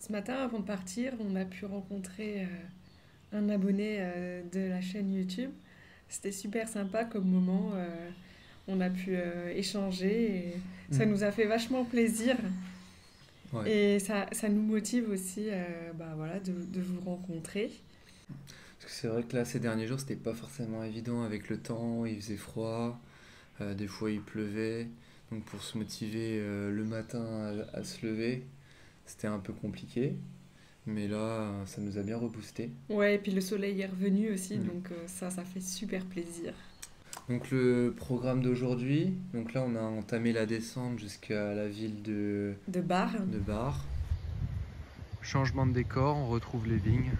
Ce matin, avant de partir, on a pu rencontrer un abonné de la chaîne YouTube. C'était super sympa comme moment. On a pu échanger et ça Mm. nous a fait vachement plaisir. Ouais. Et ça nous motive aussi bah, voilà, de vous rencontrer. Parce que c'est vrai que là, ces derniers jours, c'était pas forcément évident avec le temps, il faisait froid, des fois il pleuvait. Donc pour se motiver le matin à se lever, c'était un peu compliqué. Mais là, ça nous a bien reboosté. Ouais, et puis le soleil est revenu aussi, Mm. donc ça fait super plaisir. Donc le programme d'aujourd'hui, donc là on a entamé la descente jusqu'à la ville De bar. de Bar. Changement de décor, on retrouve les vignes.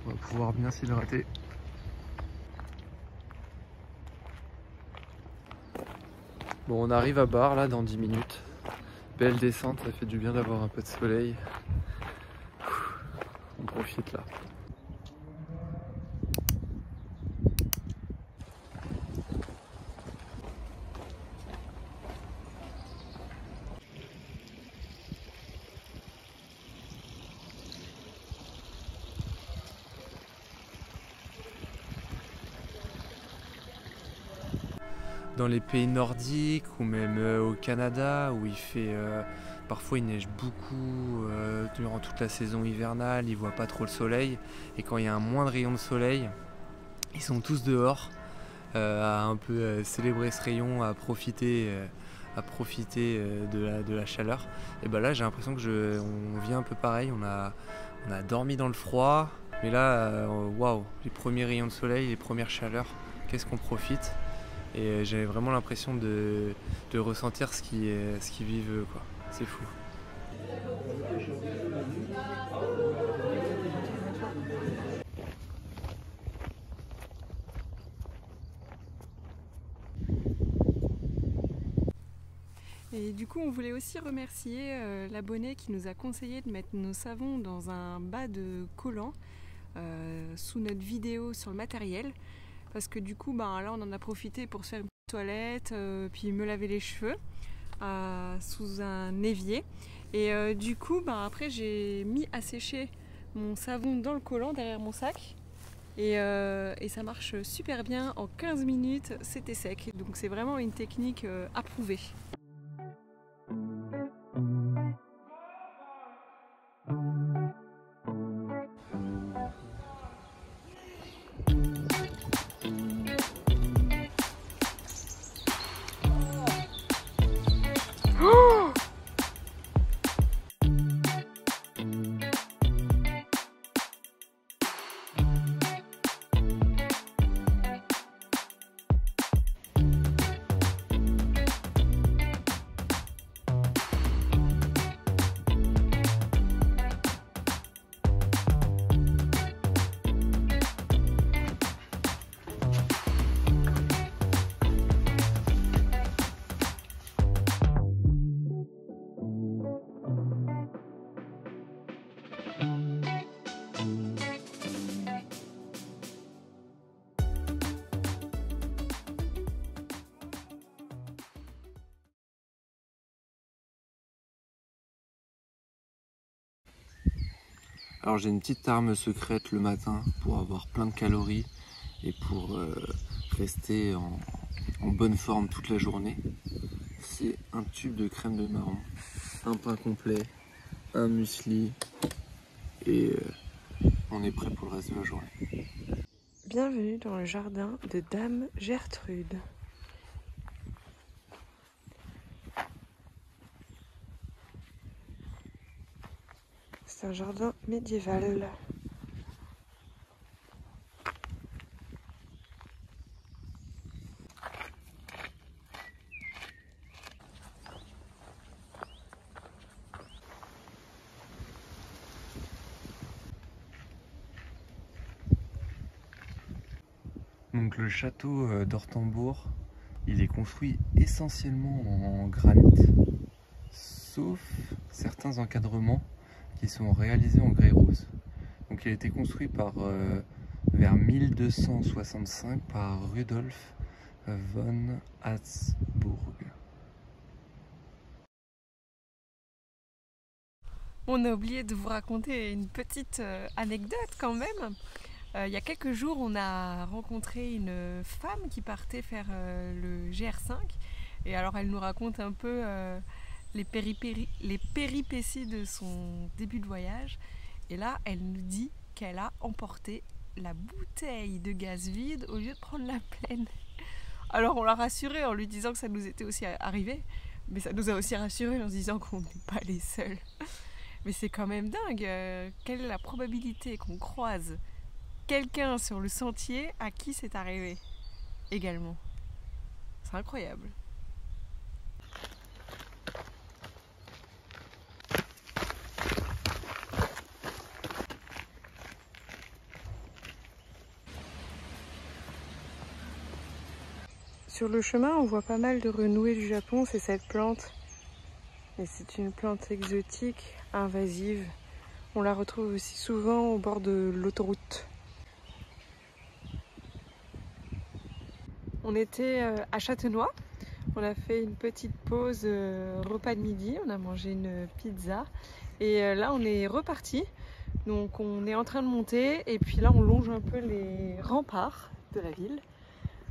On va pouvoir bien s'hydrater. Bon, on arrive à Bar là dans 10 minutes. Belle descente, ça fait du bien d'avoir un peu de soleil. On profite là. Dans les pays nordiques ou même au Canada où il fait parfois il neige beaucoup durant toute la saison hivernale, ils voient pas trop le soleil et quand il y a un moindre rayon de soleil, ils sont tous dehors à un peu célébrer ce rayon, à profiter de la chaleur. Et bah là j'ai l'impression que on vient un peu pareil, on a dormi dans le froid, mais là waouh, les premiers rayons de soleil, les premières chaleurs, qu'est-ce qu'on profite. Et j'avais vraiment l'impression de ressentir ce qu'ils vivent eux, quoi. C'est fou. Et du coup, on voulait aussi remercier l'abonné qui nous a conseillé de mettre nos savons dans un bas de collant sous notre vidéo sur le matériel. Parce que du coup, ben, là, on en a profité pour se faire une petite toilette, puis me laver les cheveux sous un évier. Et du coup, ben, après, j'ai mis à sécher mon savon dans le collant derrière mon sac. Et ça marche super bien. En 15 minutes, c'était sec. Donc c'est vraiment une technique approuvée. Alors j'ai une petite arme secrète le matin pour avoir plein de calories et pour rester en bonne forme toute la journée. C'est un tube de crème de marron, un pain complet, un muesli et on est prêt pour le reste de la journée. Bienvenue dans le jardin de Dame Gertrude. C'est un jardin médiéval. Donc le château d'Ortembourg, il est construit essentiellement en granit, sauf certains encadrements qui sont réalisés en grès rose. Donc il a été construit vers 1265 par Rudolf von Habsburg. On a oublié de vous raconter une petite anecdote quand même. Il y a quelques jours, on a rencontré une femme qui partait faire le GR5. Et alors, elle nous raconte un peu les péripéties de son début de voyage. Et là, elle nous dit qu'elle a emporté la bouteille de gaz vide au lieu de prendre la pleine. Alors, on l'a rassurée en lui disant que ça nous était aussi arrivé. Mais ça nous a aussi rassurés en se disant qu'on n'est pas les seuls. Mais c'est quand même dingue. Quelle est la probabilité qu'on croise quelqu'un sur le sentier à qui c'est arrivé également? C'est incroyable. Sur le chemin, on voit pas mal de renouées du Japon, c'est cette plante. Et c'est une plante exotique, invasive. On la retrouve aussi souvent au bord de l'autoroute. On était à Châtenois. On a fait une petite pause repas de midi. On a mangé une pizza. Et là, on est reparti. Donc, on est en train de monter. Et puis là, on longe un peu les remparts de la ville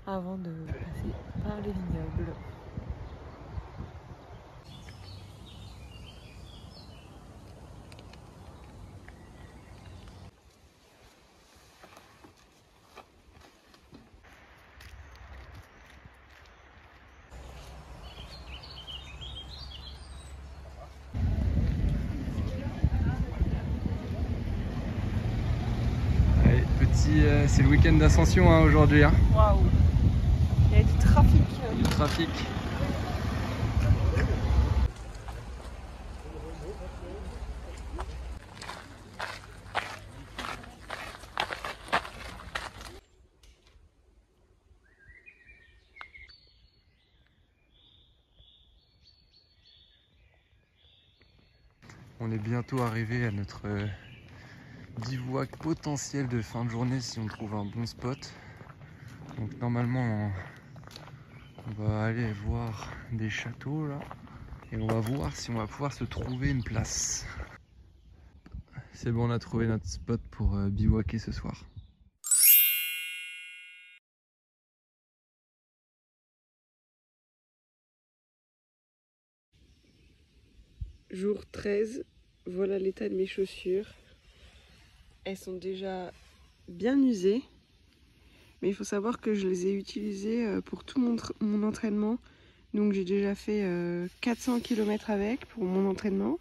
avant de passer par les vignobles. C'est le week-end d'Ascension hein, aujourd'hui. Hein. Waouh! Il y a du trafic. Du trafic. On est bientôt arrivé à notre bivouac potentiel de fin de journée si on trouve un bon spot. Donc normalement on va aller voir des châteaux là et on va voir si on va pouvoir se trouver une place. C'est bon, on a trouvé notre spot pour bivouaquer ce soir. Jour 13, voilà l'état de mes chaussures. Elles sont déjà bien usées, mais il faut savoir que je les ai utilisées pour tout mon entraînement. Donc j'ai déjà fait 400 km avec pour mon entraînement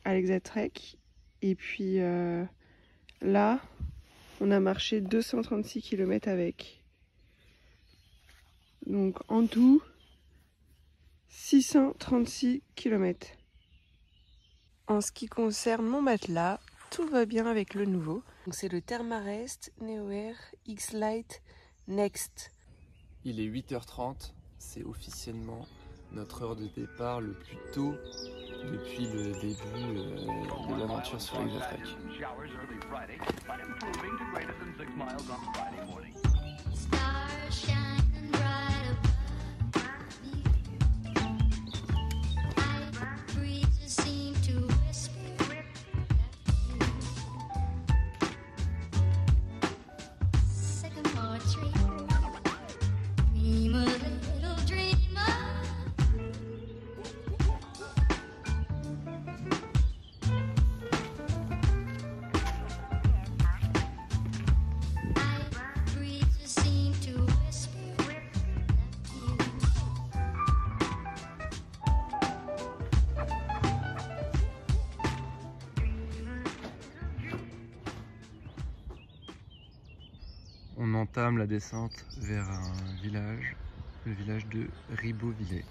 à l'Exatrek. Et puis là, on a marché 236 km avec. Donc en tout, 636 km. En ce qui concerne mon matelas, tout va bien avec le nouveau. C'est le Thermarest Neo-Air X-Lite Next. Il est 8h30, c'est officiellement notre heure de départ le plus tôt depuis le début de l'aventure sur l'Exatrek. On entame la descente vers un village, le village de Ribeauvillé.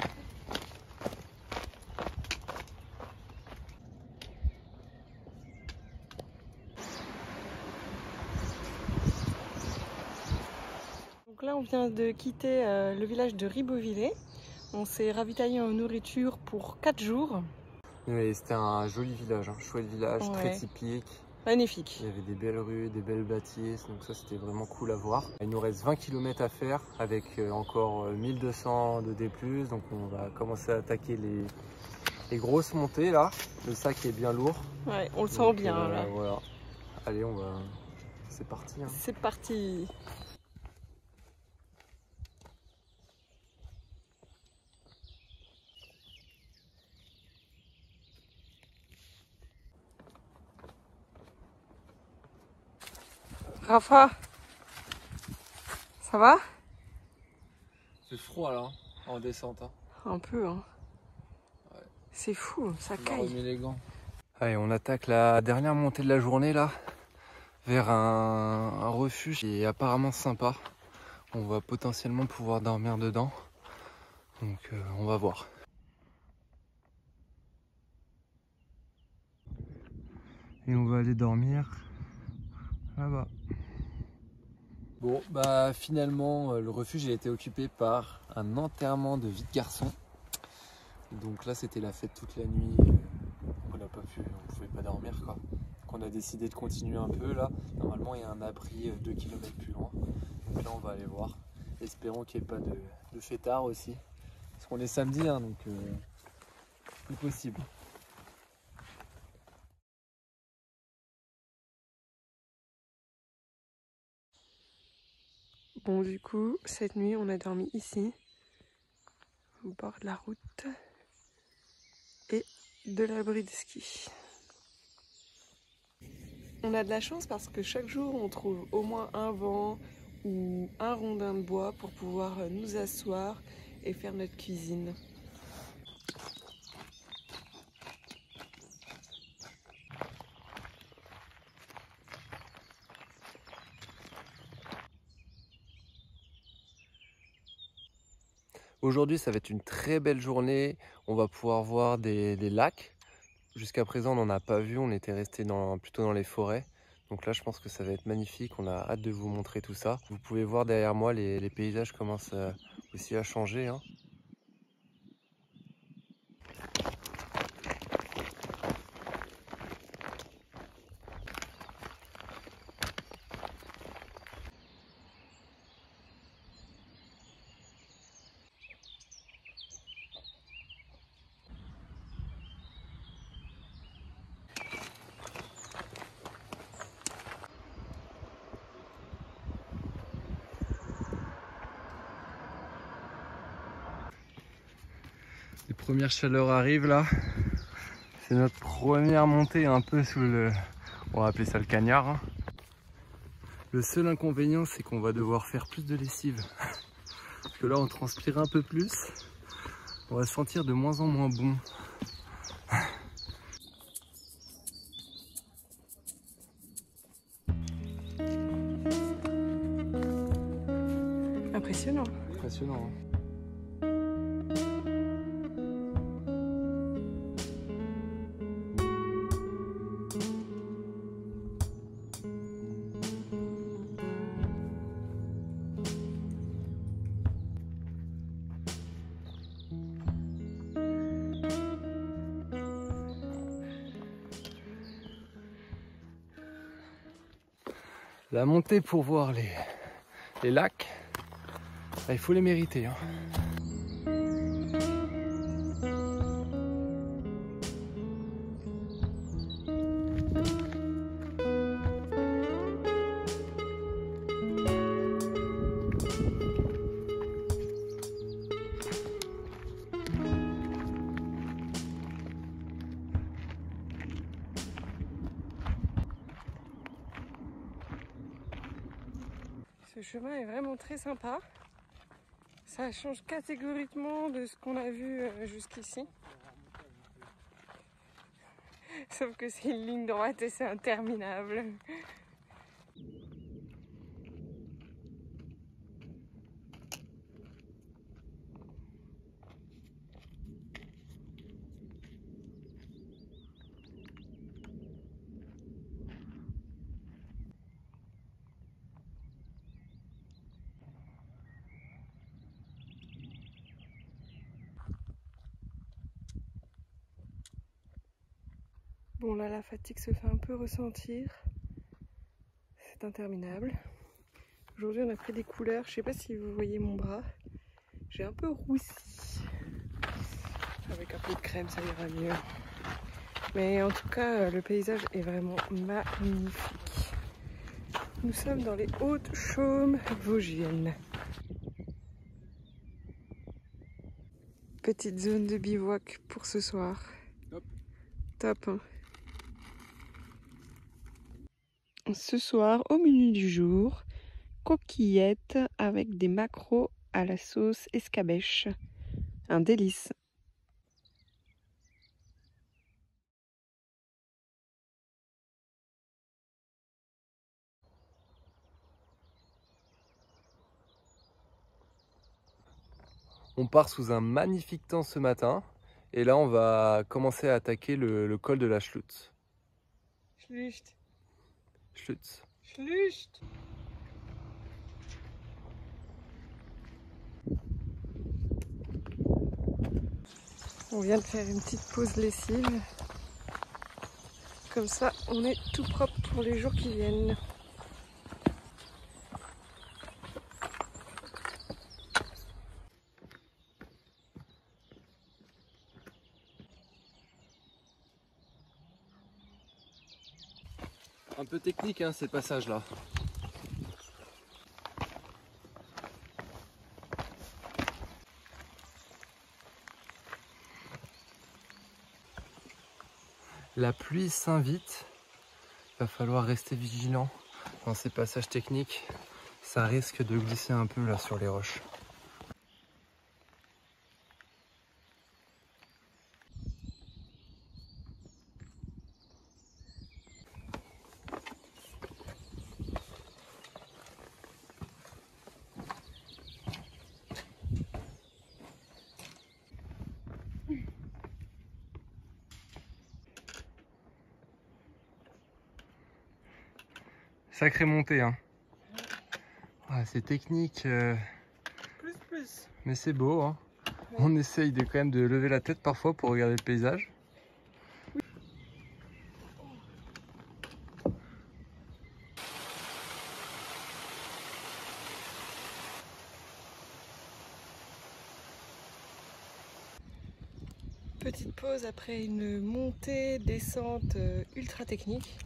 Donc là on vient de quitter le village de Ribeauvillé. On s'est ravitaillé en nourriture pour 4 jours. C'était un joli village, un chouette village, Ouais. très typique. Magnifique. Il y avait des belles rues, des belles bâtisses, donc ça c'était vraiment cool à voir. Il nous reste 20 km à faire avec encore 1200 de D+, donc on va commencer à attaquer Et grosse montée là, le sac est bien lourd. Ouais, on le sent bien là. Voilà. Allez, on va. C'est parti. Hein. C'est parti. Rafa, ça va? C'est froid là, en descente. Hein. Un peu, hein. Ouais. C'est fou, ça On caille. remet les gants. Allez, on attaque la dernière montée de la journée là, vers un refuge qui est apparemment sympa. On va potentiellement pouvoir dormir dedans. Donc on va voir. Et on va aller dormir là-bas. Bon, bah finalement, le refuge a été occupé par un enterrement de vie de garçon. Donc là, c'était la fête toute la nuit. On n'a pas pu, on pouvait pas dormir quoi. Donc on a décidé de continuer un peu là. Normalement, il y a un abri 2 km plus loin. Donc là, on va aller voir. Espérons qu'il n'y ait pas de fêtard aussi. Parce qu'on est samedi, hein, donc c'est possible. Bon, du coup, cette nuit, on a dormi ici, au bord de la route et de l'abri de ski. On a de la chance parce que chaque jour, on trouve au moins un vent ou un rondin de bois pour pouvoir nous asseoir et faire notre cuisine. Aujourd'hui, ça va être une très belle journée. On va pouvoir voir des lacs. Jusqu'à présent, on n'en a pas vu. On était resté plutôt dans les forêts. Donc là, je pense que ça va être magnifique. On a hâte de vous montrer tout ça. Vous pouvez voir derrière moi, les paysages commencent aussi à changer. Hein. Les premières chaleurs arrivent là. C'est notre première montée un peu sous le... On va appeler ça le cagnard. Hein. Le seul inconvénient, c'est qu'on va devoir faire plus de lessive. Parce que là, on transpire un peu plus. On va se sentir de moins en moins bon. Impressionnant. Impressionnant. Hein. La montée pour voir les lacs, il faut les mériter. Hein. Ce chemin est vraiment très sympa. Ça change catégoriquement de ce qu'on a vu jusqu'ici. Sauf que c'est une ligne droite et c'est interminable. Bon là, la fatigue se fait un peu ressentir. C'est interminable. Aujourd'hui, on a pris des couleurs. Je sais pas si vous voyez mon bras. J'ai un peu roussi. Avec un peu de crème, ça ira mieux. Mais en tout cas, le paysage est vraiment magnifique. Nous sommes dans les Hautes-Chaumes vosgiennes. Petite zone de bivouac pour ce soir. Top. Top. Hein. Ce soir, au menu du jour, coquillettes avec des maquereaux à la sauce escabèche. Un délice. On part sous un magnifique temps ce matin et là on va commencer à attaquer le col de la Schlutz. Schlutz. On vient de faire une petite pause lessive. Comme ça, on est tout propre pour les jours qui viennent. Un peu technique hein, ces passages là. La pluie s'invite, il va falloir rester vigilant dans ces passages techniques, ça risque de glisser un peu là sur les roches. Sacrée montée hein. Ouais, c'est technique, mais c'est beau hein. Ouais. On essaye quand même de lever la tête parfois pour regarder le paysage. Petite pause après une montée, descente ultra technique.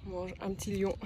On mange un petit lion.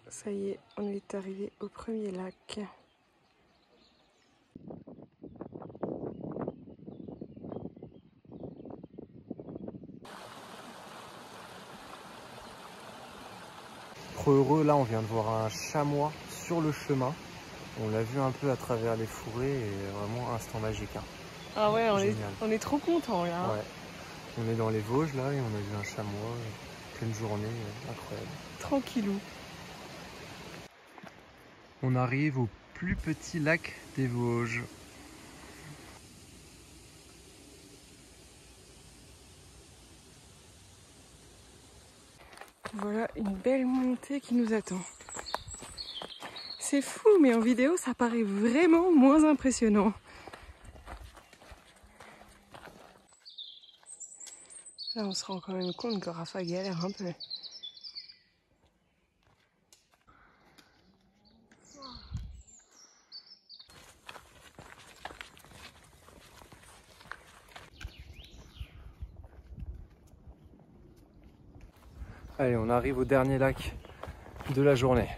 Ça y est, on est arrivé au premier lac. Trop heureux, là on vient de voir un chamois sur le chemin. On l'a vu un peu à travers les fourrés et vraiment instant magique. Hein. Ah ouais, on est trop contents là. Hein. Ouais. On est dans les Vosges là et on a vu un chamois, pleine journée, incroyable. Tranquillou. On arrive au plus petit lac des Vosges. Voilà une belle montée qui nous attend. C'est fou, mais en vidéo, ça paraît vraiment moins impressionnant. Là, on se rend quand même compte que Rafa galère un peu. Allez, on arrive au dernier lac de la journée.